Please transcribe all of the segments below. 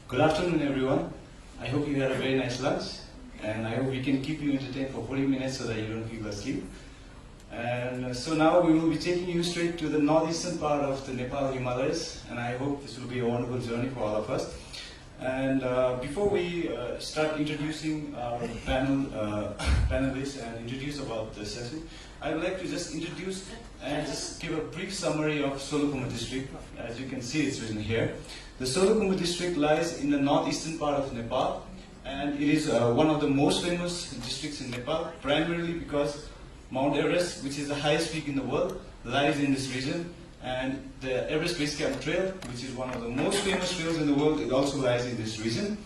Good afternoon, everyone. I hope you had a very nice lunch, and I hope we can keep you entertained for 40 minutes so that you don't feel asleep. And so now we will be taking you straight to the northeastern part of the Nepal Himalayas, and I hope this will be a wonderful journey for all of us. And before we start introducing our panelists and introduce about the session, I would like to just introduce and just give a brief summary of Solukhumbu district. As you can see, it's written here. The Solukhumbu district lies in the northeastern part of Nepal, and it is one of the most famous districts in Nepal, primarily because Mount Everest, which is the highest peak in the world, lies in this region, and the Everest Base Camp Trail, which is one of the most famous trails in the world, it also lies in this region.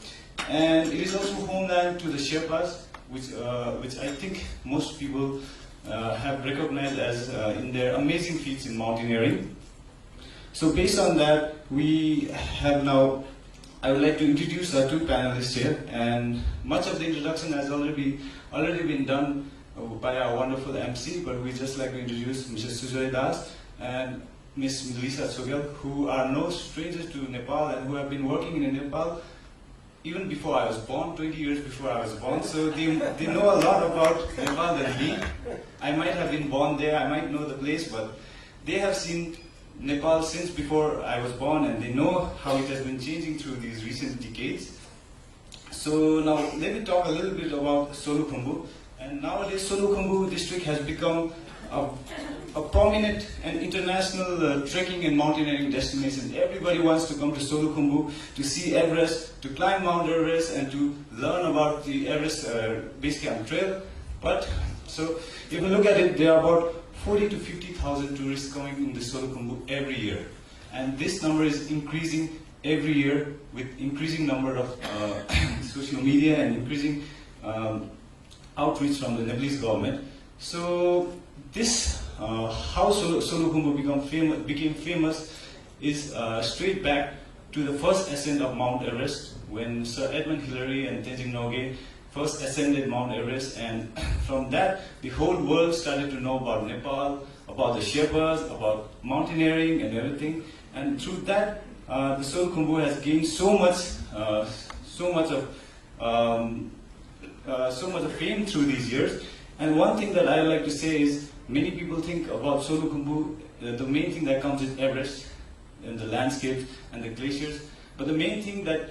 And it is also homeland to the Sherpas, which I think most people have recognized as in their amazing feats in mountaineering. So based on that, we have now, I would like to introduce our two panelists here, and much of the introduction has already been done by our wonderful MC, but we just like to introduce Mr. Sujoy and Ms. Choegyal, who are no strangers to Nepal and who have been working in Nepal even before I was born, 20 years before I was born. So they know a lot about Nepal than me. I might have been born there, I might know the place, but they have seen Nepal since before I was born, and they know how it has been changing through these recent decades. So now let me talk a little bit about Solukhumbu. And nowadays Solukhumbu district has become a prominent and international trekking and mountaineering destination. Everybody wants to come to Solukhumbu to see Everest, to climb Mount Everest, and to learn about the Everest Base Camp Trail. But so if you look at it, there are about 40 to 50,000 tourists coming in the Solukhumbu every year, and this number is increasing every year with increasing number of social media and increasing outreach from the Nepalese government. So this how Solukhumbu became famous is straight back to the first ascent of Mount Everest, when Sir Edmund Hillary and Tenzing first ascended Mount Everest, and from that the whole world started to know about Nepal, about the Sherpas, about mountaineering and everything. And through that, the Solukhumbu has gained so much of fame through these years. And one thing that I like to say is, many people think about Solukhumbu, the main thing that comes is Everest and the landscapes and the glaciers, but the main thing that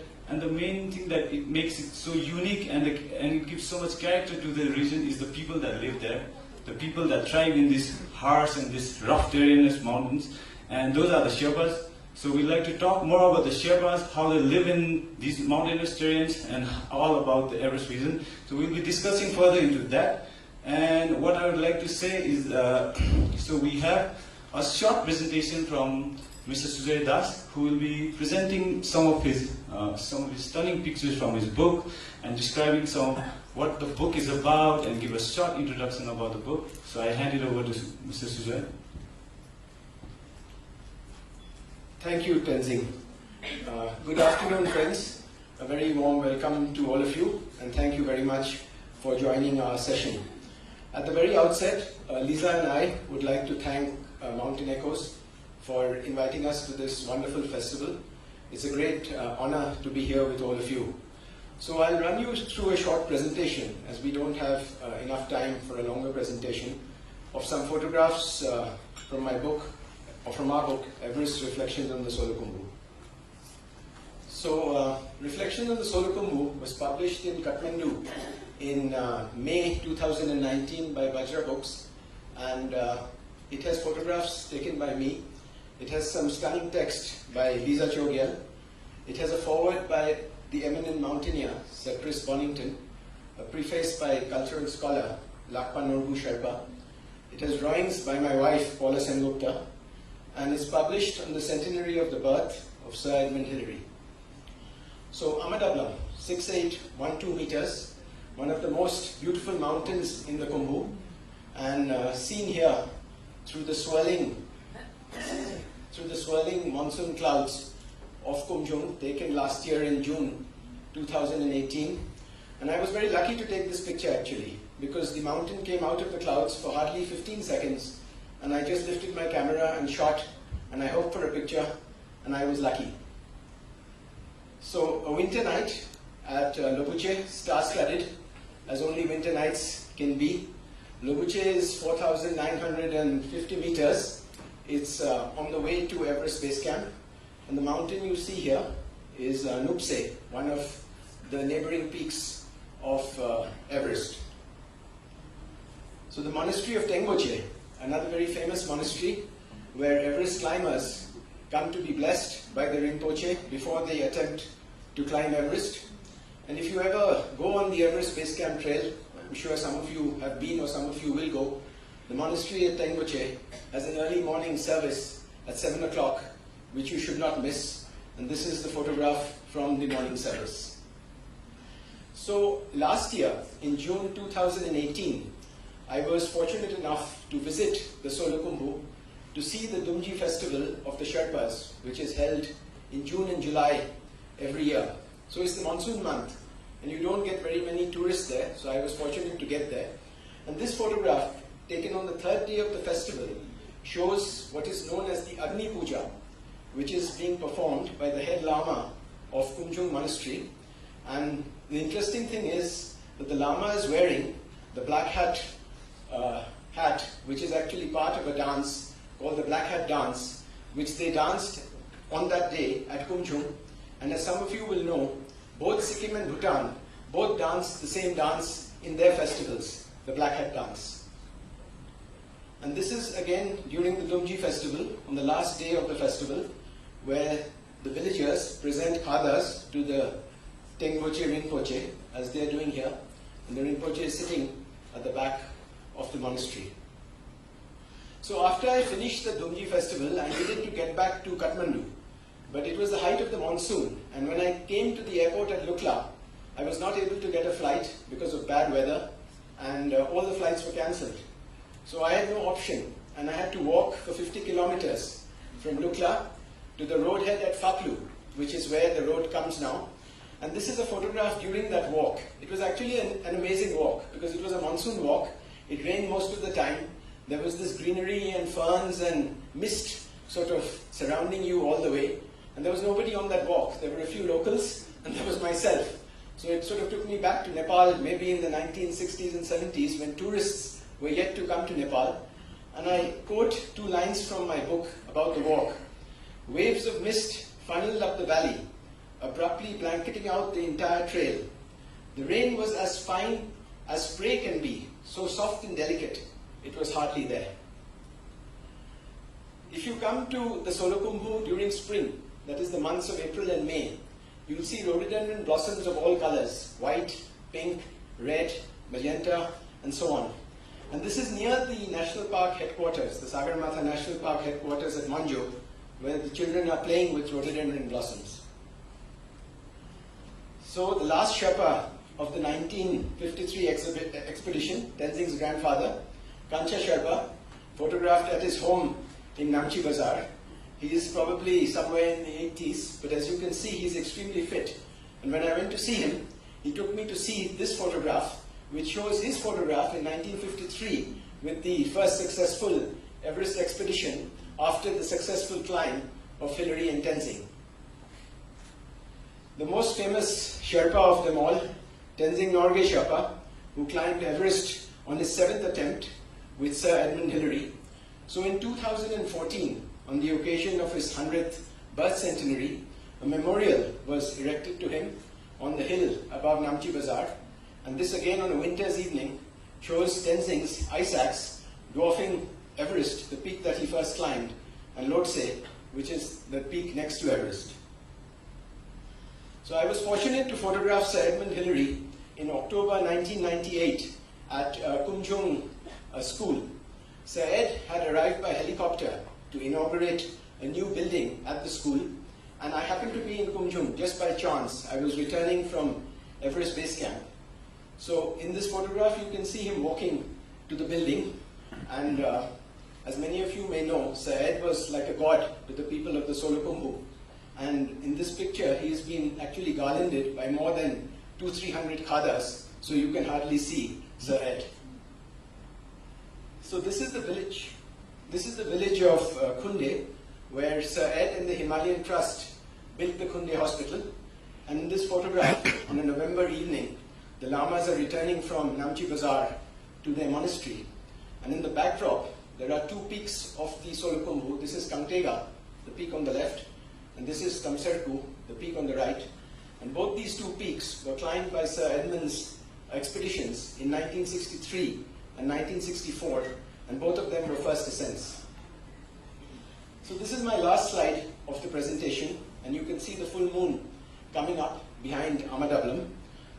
it makes it so unique and it gives so much character to the region is the people that live there, the people that thrive in these harsh and this rough terrainous mountains, and those are the Sherpas. So we'd like to talk more about the Sherpas, how they live in these mountainous terrains, and all about the Everest region. So we'll be discussing further into that. And what I would like to say is, so we have a short presentation from Mr. Sujoy, who will be presenting some of his stunning pictures from his book and describing some of what the book is about and give a short introduction about the book. So I hand it over to Mr. Sujoy. Thank you, Tenzing. Good afternoon, friends. A very warm welcome to all of you, and thank you very much for joining our session. At the very outset, Lisa and I would like to thank Mountain Echoes for inviting us to this wonderful festival. It's a great honor to be here with all of you. So I'll run you through a short presentation, as we don't have enough time for a longer presentation, of some photographs from my book, or from our book, Everest Reflections on the Solukhumbu. So Reflections on the Solukhumbu was published in Kathmandu in May 2019 by Vajra Books, and it has photographs taken by me. It has some stunning text by Lisa Choegyal. It has a foreword by the eminent mountaineer, Sir Chris Bonington, a preface by cultural scholar Lakpa Norbu Sherpa. It has drawings by my wife, Paula Sengupta, and is published on the centenary of the birth of Sir Edmund Hillary. So Amadablam, 6,812 meters, one of the most beautiful mountains in the Khumbu, and seen here through the swirling monsoon clouds of Kumjung, taken last year in June 2018. And I was very lucky to take this picture actually, because the mountain came out of the clouds for hardly 15 seconds, and I just lifted my camera and shot, and I hoped for a picture, and I was lucky. So a winter night at Lobuche, star-studded, as only winter nights can be. Lobuche is 4,950 meters. It's on the way to Everest Base Camp. And the mountain you see here is Nupse, one of the neighboring peaks of Everest. So the monastery of Tengboche, another very famous monastery where Everest climbers come to be blessed by the Rinpoche before they attempt to climb Everest. And if you ever go on the Everest Base Camp trail, I'm sure some of you have been or some of you will go, the monastery at Tengboche has an early morning service at 7 o'clock, which you should not miss. And this is the photograph from the morning service. So last year, in June 2018, I was fortunate enough to visit the Solukhumbu to see the Dumji festival of the Sherpas, which is held in June and July every year. So it's the monsoon month, and you don't get very many tourists there, so I was fortunate to get there. And this photograph, taken on the third day of the festival, shows what is known as the Agni Puja, which is being performed by the head Lama of Kumjung Monastery. And the interesting thing is that the Lama is wearing the black hat, which is actually part of a dance called the Black Hat Dance, which they danced on that day at Kumjung. And as some of you will know, both Sikkim and Bhutan both dance the same dance in their festivals, the Black Hat Dance. And this is again during the Dumji festival, on the last day of the festival, where the villagers present khadas to the Tengboche Rinpoche, as they are doing here. And the Rinpoche is sitting at the back of the monastery. So after I finished the Dumji festival, I needed to get back to Kathmandu. But it was the height of the monsoon, and when I came to the airport at Lukla, I was not able to get a flight because of bad weather, and all the flights were cancelled. So I had no option, and I had to walk for 50 kilometers from Lukla to the roadhead at Faklu, which is where the road comes now. And this is a photograph during that walk. It was actually an amazing walk, because it was a monsoon walk. It rained most of the time. There was this greenery and ferns and mist sort of surrounding you all the way. And there was nobody on that walk. There were a few locals, and there was myself. So it sort of took me back to Nepal, maybe in the 1960s and 70s, when tourists were yet to come to Nepal. And I quote two lines from my book about the walk. Waves of mist funneled up the valley, abruptly blanketing out the entire trail. The rain was as fine as spray can be, so soft and delicate, it was hardly there. If you come to the Solukhumbu during spring, that is the months of April and May, you will see rhododendron blossoms of all colors, white, pink, red, magenta, and so on. And this is near the national park headquarters, the Sagarmatha National Park headquarters at Manjo, where the children are playing with rhododendron blossoms. So the last Sherpa of the 1953 expedition, Tenzing's grandfather, Kancha Sherpa, photographed at his home in Namchi Bazaar. He is probably somewhere in the 80s, but as you can see, he's extremely fit. And when I went to see him, he took me to see this photograph, which shows his photograph in 1953 with the first successful Everest expedition after the successful climb of Hillary and Tenzing. The most famous Sherpa of them all, Tenzing Norgay Sherpa, who climbed Everest on his 7th attempt with Sir Edmund Hillary. So in 2014, on the occasion of his 100th birth centenary, a memorial was erected to him on the hill above Namchi Bazaar. And this again on a winter's evening shows Tenzing's ice axe dwarfing Everest, the peak that he first climbed, and Lhotse, which is the peak next to Everest. So I was fortunate to photograph Sir Edmund Hillary in October 1998 at Kumjung School. Sir Ed had arrived by helicopter to inaugurate a new building at the school, and I happened to be in Kumjung just by chance. I was returning from Everest Base Camp. So in this photograph you can see him walking to the building, and as many of you may know, Sir Ed was like a god to the people of the Solukhumbu. And in this picture he's been actually garlanded by more than 200-300 khadas, so you can hardly see Sir Ed. So this is the village. This is the village of Khunde, where Sir Ed and the Himalayan Trust built the Khunde Hospital. And in this photograph, on a November evening, the lamas are returning from Namche Bazaar to their monastery. And in the backdrop, there are two peaks of the Solukhumbu. This is Kangtega, the peak on the left, and this is Tamserku, the peak on the right. And both these two peaks were climbed by Sir Edmund's expeditions in 1963 and 1964, and both of them were first ascents. So this is my last slide of the presentation, and you can see the full moon coming up behind Amadablam.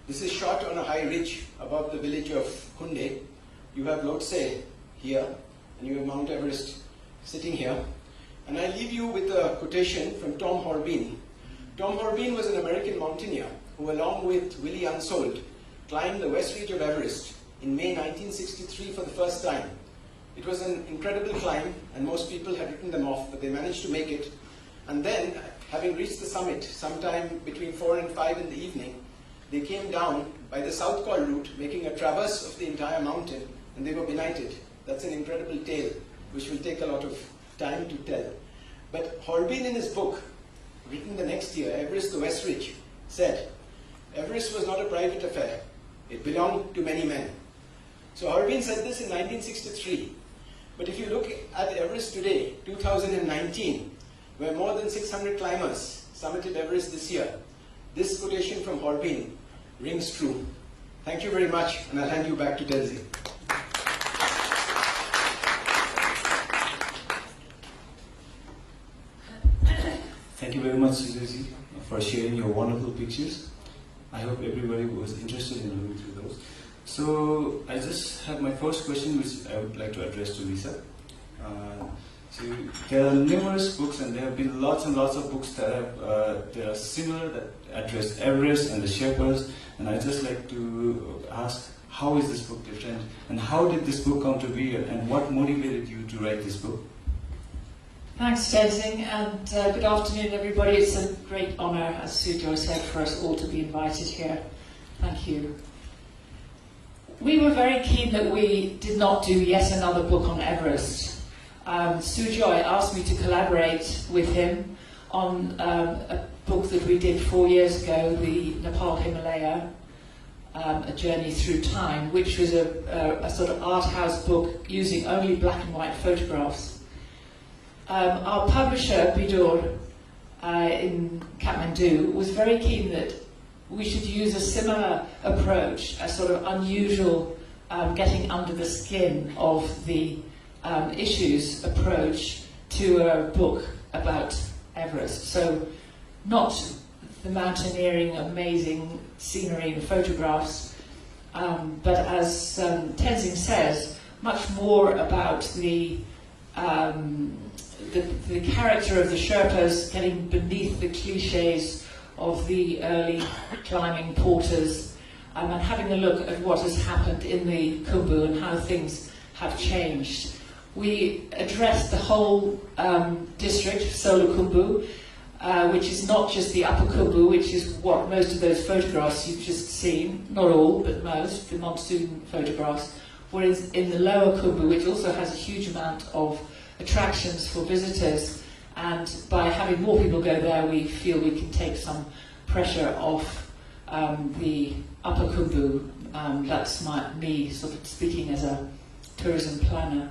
This is shot on a high ridge above the village of Kunde. You have Lhotse here, and you have Mount Everest sitting here. And I leave you with a quotation from Tom Horbeen. Tom Horbeen was an American mountaineer who, along with Willie Unsold, climbed the west ridge of Everest in May 1963 for the first time. It was an incredible climb, and most people had written them off, but they managed to make it. And then, having reached the summit sometime between 4 and 5 in the evening, they came down by the South Col route, making a traverse of the entire mountain, and they were benighted. That's an incredible tale, which will take a lot of time to tell. But Horbeen, in his book, written the next year, Everest, the West Ridge, said, Everest was not a private affair. It belonged to many men. So Horbeen said this in 1963. But if you look at Everest today, 2019, where more than 600 climbers summited Everest this year, this quotation from Horbeen rings true. Thank you very much, and I'll hand you back to Tenzing. Thank you very much, Susie, for sharing your wonderful pictures. I hope everybody was interested in looking through those. So I just have my first question, which I would like to address to Lisa. So there are numerous books, and there have been lots and lots of books that are similar, that address Everest and the Sherpas. And I just like to ask, how is this book different, and how did this book come to be, and what motivated you to write this book? Thanks, Tenzing, and good afternoon, everybody. It's a great honour, as Sujoy said, for us all to be invited here. Thank you. We were very keen that we did not do yet another book on Everest. Sujoy asked me to collaborate with him on a book that we did 4 years ago, the Nepal Himalaya, A Journey Through Time, which was a sort of art house book using only black and white photographs. Our publisher, Bidur, in Kathmandu, was very keen that we should use a similar approach, a sort of unusual getting under the skin of the issues approach to a book about Everest. So not the mountaineering, amazing scenery and photographs, but as Tenzing says, much more about the character of the Sherpas, getting beneath the cliches of the early climbing porters, and having a look at what has happened in the Khumbu and how things have changed. We addressed the whole district, Solukhumbu, which is not just the Upper Khumbu, which is what most of those photographs you've just seen, not all, but most, the monsoon photographs, whereas in the Lower Khumbu, which also has a huge amount of attractions for visitors, and by having more people go there, we feel we can take some pressure off the Upper Khumbu. That's me sort of speaking as a tourism planner.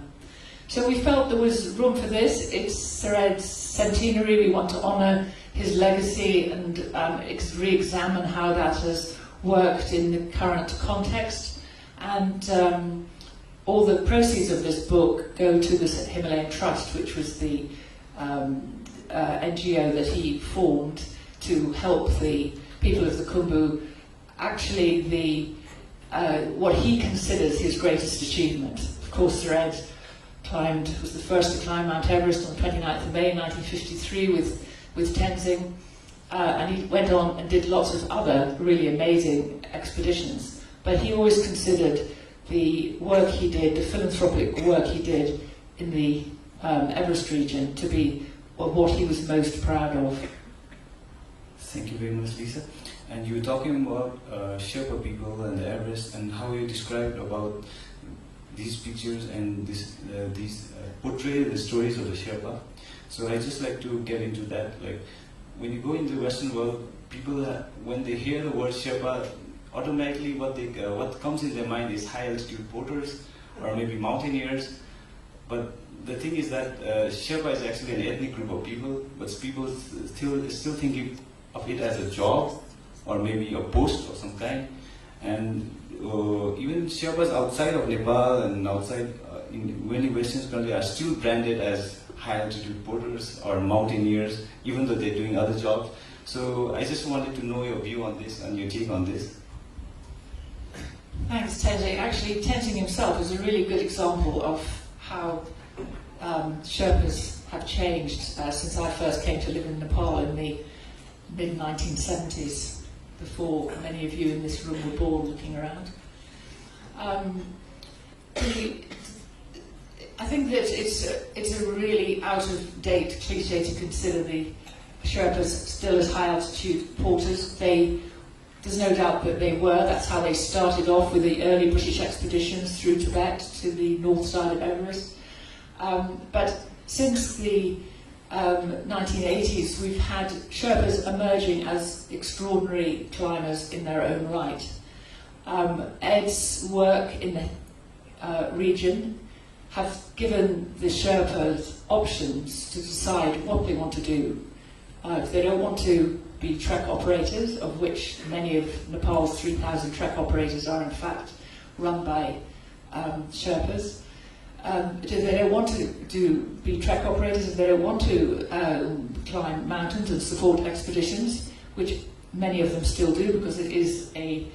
So we felt there was room for this. It's Sir Ed's centenary. We want to honour his legacy and re-examine how that has worked in the current context. And all the proceeds of this book go to the Himalayan Trust, which was the NGO that he formed to help the people of the Khumbu. Actually, what he considers his greatest achievement. Of course, Sir Ed was the first to climb Mount Everest on the 29th of May 1953 with Tenzing, and he went on and did lots of other really amazing expeditions. But he always considered the work he did, the philanthropic work he did in the Everest region, to be what he was most proud of. Thank you very much, Lisa. And you were talking about Sherpa people and the Everest, and how you described about these pictures and these portray the stories of the Sherpa. So I just like to get into that. Like, when you go into the Western world, people, when they hear the word Sherpa, automatically what comes in their mind is high altitude porters or maybe mountaineers. But the thing is that Sherpa is actually an ethnic group of people, but people still think of it as a job or maybe a post of some kind. And even Sherpas outside of Nepal and outside in many Western countries are still branded as high altitude porters or mountaineers, even though they're doing other jobs. So I just wanted to know your view on this and your take on this. Thanks, Tenzing. Actually, Tenzing himself is a really good example of how Sherpas have changed since I first came to live in Nepal in the mid-1970s, before many of you in this room were born looking around. I think that it's a really out-of-date cliche to consider the Sherpas still as high-altitude porters. There's no doubt that they were. That's how they started off with the early British expeditions through Tibet to the north side of Everest. But since the 1980s, we've had Sherpas emerging as extraordinary climbers in their own right. Ed's work in the region have given the Sherpas options to decide what they want to do. If they don't want to be trek operators, of which many of Nepal's 3,000 trek operators are in fact run by Sherpas. If they don't want to be trek operators, if they don't want to climb mountains and support expeditions, which many of them still do because it is a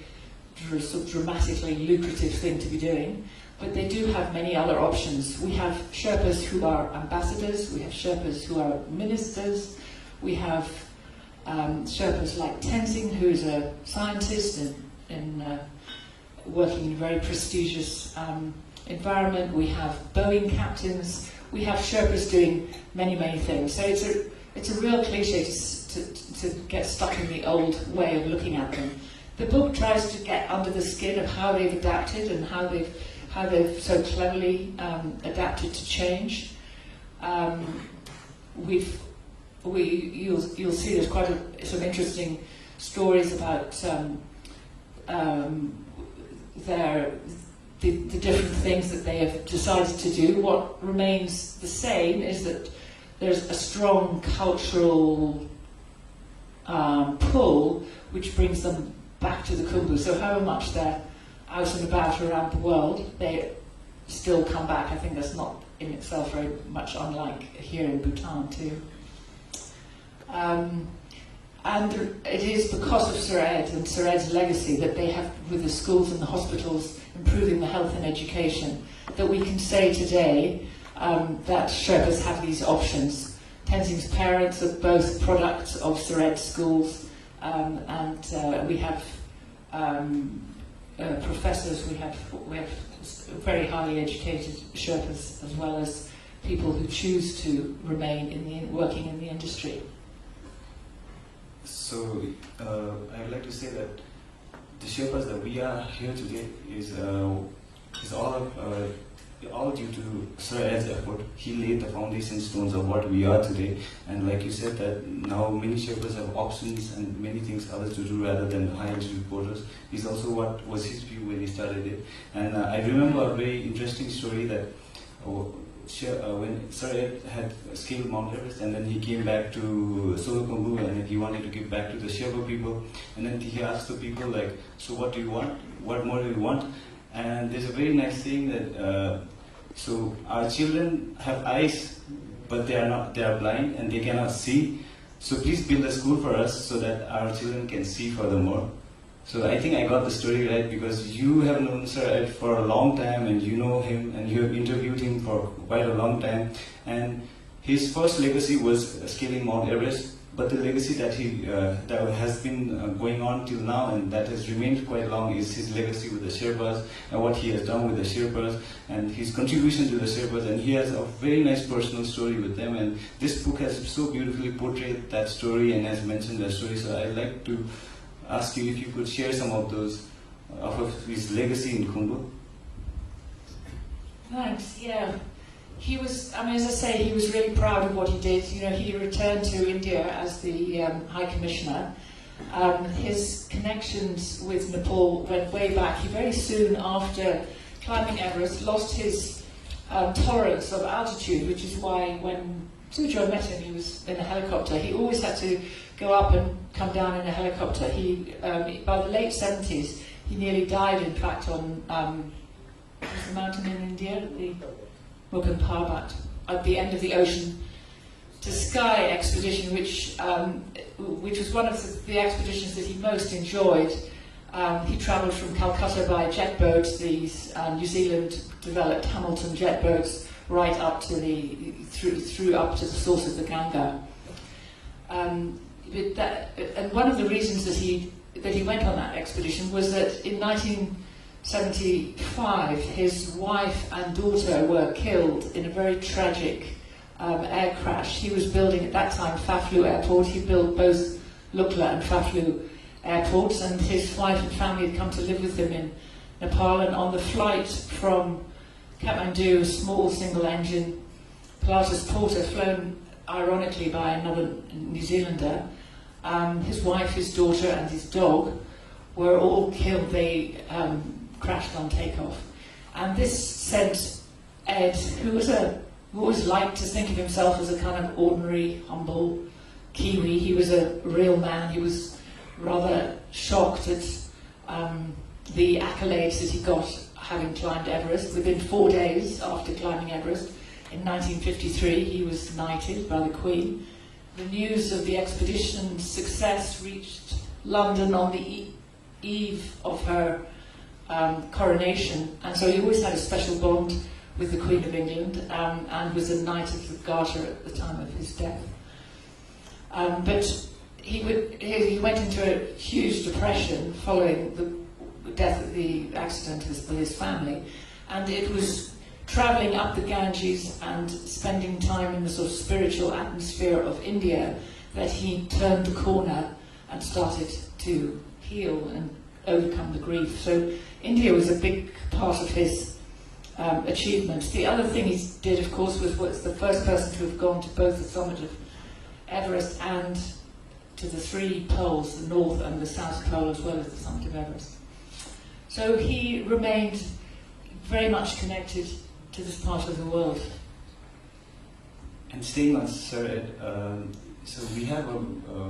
sort of dramatically lucrative thing to be doing, but they do have many other options. We have Sherpas who are ambassadors, we have Sherpas who are ministers, we have Sherpas like Tenzing, who is a scientist and working in a very prestigious environment. We have Boeing captains. We have Sherpas doing many, many things. So it's a real cliche to get stuck in the old way of looking at them. The book tries to get under the skin of how they've adapted and how they've so cleverly adapted to change. You'll see there's quite some interesting stories about the different things that they have decided to do. What remains the same is that there's a strong cultural pull which brings them back to the Khumbu. So however much they're out and about around the world, they still come back. I think that's not in itself very much unlike here in Bhutan too. And it is because of Sir Ed and Sir Ed's legacy that they have, with the schools and the hospitals, improving the health and education, that we can say today that Sherpas have these options. Tenzing's parents are both products of Sir Ed's schools, and we have professors, we have very highly educated Sherpas, as well as people who choose to remain working in the industry. So I would like to say that the Sherpas that we are here today is all due to Sir Ed's effort. He laid the foundation stones of what we are today, and like you said, that now many Sherpas have options and many things others to do rather than high altitude porters. Is also what was his view when he started it. And I remember a very interesting story that when Sir Ed had scaled Mount Everest, and then he came back to Solukhumbu, and then he wanted to give back to the Sherpa people, and then he asked the people like, so what do you want? What more do you want? And there's a very nice saying that so our children have eyes, but they are blind and they cannot see. So please build a school for us so that our children can see furthermore. So I think I got the story right, because you have known Sir Ed for a long time, and you know him, and you have interviewed him for quite a long time. And his first legacy was scaling Mount Everest, but the legacy that has been going on till now, and that has remained quite long, is his legacy with the Sherpas and what he has done with the Sherpas and his contribution to the Sherpas. And he has a very nice personal story with them, and this book has so beautifully portrayed that story and has mentioned that story. So I'd like to ask you if you could share some of those of his legacy in Khumbu. Thanks. Yeah, he was, I mean, as I say, he was really proud of what he did. You know, he returned to India as the High Commissioner. His connections with Nepal went way back. He very soon after climbing Everest lost his tolerance of altitude, which is why when Sujoy met him, he was in a helicopter. He always had to go up and come down in a helicopter. He, by the late 70s, he nearly died, in fact, on what's the mountain in India? The Mukhan Parbat, at the end of the ocean to sky expedition, which was one of the expeditions that he most enjoyed. He travelled from Calcutta by jet boats, these New Zealand developed Hamilton jet boats, right up to through up to the source of the Ganga. And one of the reasons that he went on that expedition was that in 1975 his wife and daughter were killed in a very tragic air crash. He was building at that time Phaflu Airport. He built both Lukla and Phaflu airports, and his wife and family had come to live with him in Nepal. And on the flight from Kathmandu, a small single-engine Pilatus Porter, flown ironically by another New Zealander, his wife, his daughter, and his dog were all killed. They crashed on takeoff, and this sent Ed, who always liked to think of himself as a kind of ordinary, humble Kiwi. He was a real man. He was rather shocked at the accolades that he got having climbed Everest. Within 4 days after climbing Everest, in 1953, he was knighted by the Queen. The news of the expedition's success reached London on the eve of her coronation, and so he always had a special bond with the Queen of England, and was a Knight of the Garter at the time of his death. But he went into a huge depression following the death of the accident with his family, and it was travelling up the Ganges and spending time in the sort of spiritual atmosphere of India that he turned the corner and started to heal and overcome the grief. So India was a big part of his achievements. The other thing he did, of course, was the first person to have gone to both the summit of Everest and to the three poles, the North and the South Pole, as well as the summit of Everest. So he remained very much connected to this part of the world. And staying on Sir Ed, so we have a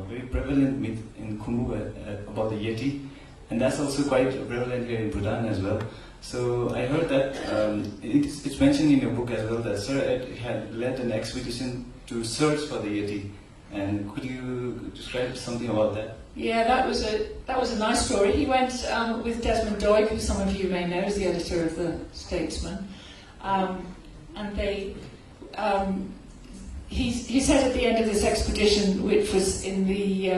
very prevalent myth in Khumbu about the Yeti, and that's also quite prevalent here in Bhutan as well. So I heard that it's mentioned in your book as well that Sir Ed had led an expedition to search for the Yeti. And could you describe something about that? Yeah, that was a nice story. He went with Desmond Doig, who some of you may know is the editor of the Statesman, and they. He said at the end of this expedition, which was in the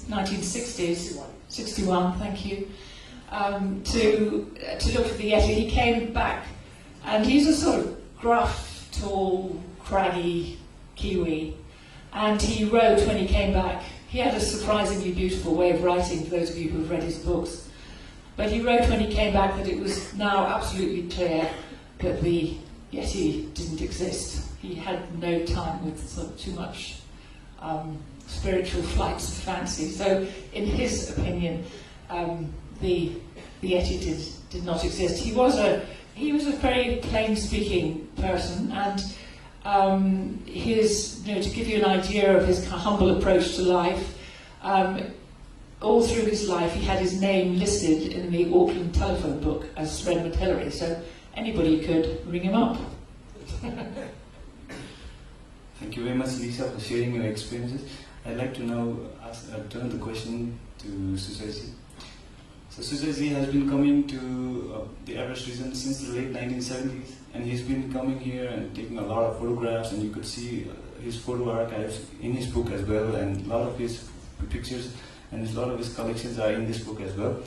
1960s, 61, thank you, to look for the Yeti. He came back, and he's a sort of gruff, tall, craggy Kiwi, and he wrote when he came back. He had a surprisingly beautiful way of writing, for those of you who have read his books. But he wrote when he came back that it was now absolutely clear that the Yeti didn't exist. He had no time with sort of too much spiritual flights of fancy. So, in his opinion, the Yeti did not exist. He was a very plain-speaking person, and to give you an idea of his humble approach to life, all through his life he had his name listed in the Auckland telephone book as Redmond Hillary, so anybody could ring him up. Thank you very much, Lisa, for sharing your experiences. I'd like to now turn the question to Sujoy. So Sujoy has been coming to the Everest region since the late 1970s, and he's been coming here and taking a lot of photographs, and you could see his photo archives in his book as well, and a lot of his pictures and a lot of his collections are in this book as well.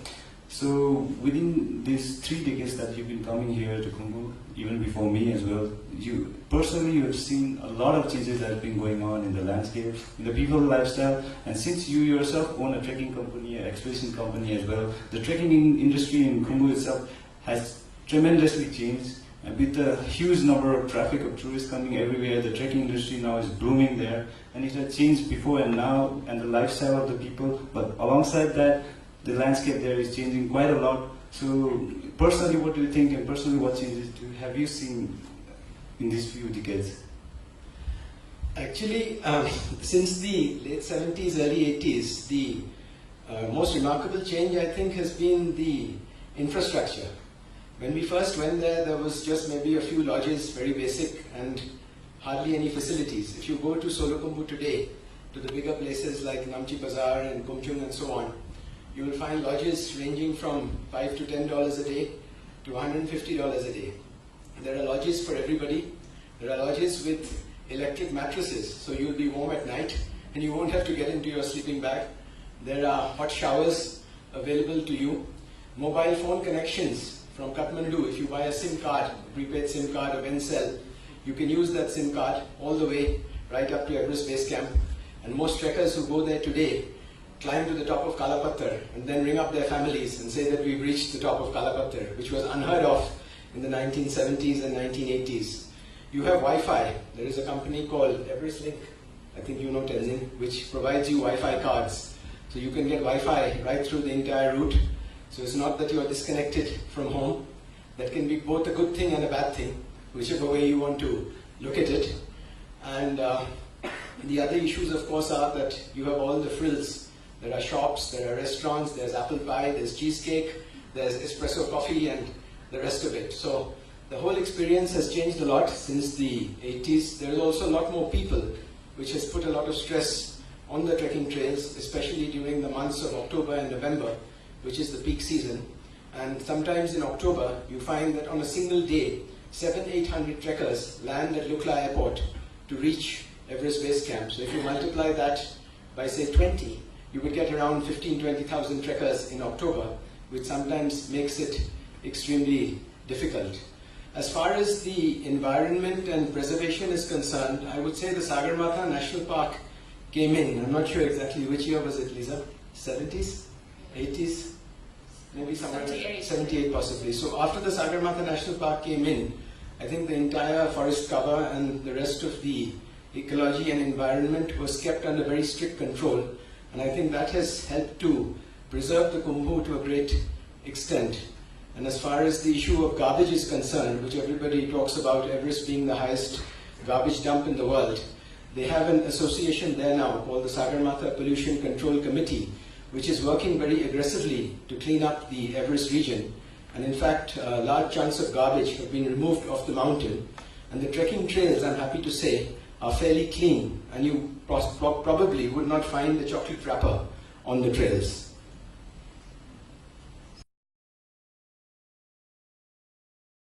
So within these 3 decades that you've been coming here to Khumbu, even before me as well, you have seen a lot of changes that have been going on in the landscape, in the people lifestyle, and since you yourself own a trekking company, an expedition company as well, the trekking industry in Khumbu itself has tremendously changed, And with the huge number of traffic of tourists coming everywhere, the trekking industry now is blooming there, and it has changed before and now, and the lifestyle of the people. But alongside that, the landscape there is changing quite a lot. So personally, what do you think, and personally, what changes have you seen in these few decades? Actually, since the late 70s, early 80s, the most remarkable change, I think, has been the infrastructure. When we first went there, there was just maybe a few lodges, very basic, and hardly any facilities. If you go to Solukhumbu today, to the bigger places like Namchi Bazaar and Kumchung and so on, you will find lodges ranging from $5 to $10 a day to $150 a day. There are lodges for everybody. There are lodges with electric mattresses, so you'll be warm at night and you won't have to get into your sleeping bag. There are hot showers available to you. Mobile phone connections from Kathmandu. If you buy a SIM card, a prepaid SIM card of Ncell, you can use that SIM card all the way right up to Everest Base Camp. And most trekkers who go there today climb to the top of Kalapattar and then ring up their families and say that we've reached the top of Kalapattar, which was unheard of in the 1970s and 1980s. You have Wi-Fi. There is a company called Everest Link, I think you know Tenzing, which provides you Wi-Fi cards. So you can get Wi-Fi right through the entire route. So it's not that you are disconnected from home. That can be both a good thing and a bad thing, whichever way you want to look at it. And the other issues, of course, are that you have all the frills. There are shops, there are restaurants, there's apple pie, there's cheesecake, there's espresso coffee, and the rest of it. So the whole experience has changed a lot since the 80s. There is also a lot more people, which has put a lot of stress on the trekking trails, especially during the months of October and November, which is the peak season. And sometimes in October, you find that on a single day, 700-800 trekkers land at Lukla Airport to reach Everest Base Camp. So if you multiply that by, say, 20, you would get around 15,000-20,000 trekkers in October, which sometimes makes it extremely difficult. As far as the environment and preservation is concerned, I would say the Sagarmatha National Park came in. I'm not sure exactly which year was it, Lisa? 70s? 80s? Maybe somewhere 78 possibly. So after the Sagarmatha National Park came in, I think the entire forest cover and the rest of the ecology and environment was kept under very strict control. And I think that has helped to preserve the Khumbu to a great extent. And as far as the issue of garbage is concerned, which everybody talks about, Everest being the highest garbage dump in the world, they have an association there now called the Sagarmatha Pollution Control Committee, which is working very aggressively to clean up the Everest region. And in fact, large chunks of garbage have been removed off the mountain. And the trekking trails, I'm happy to say, are fairly clean. And you probably would not find the chocolate wrapper on the trails.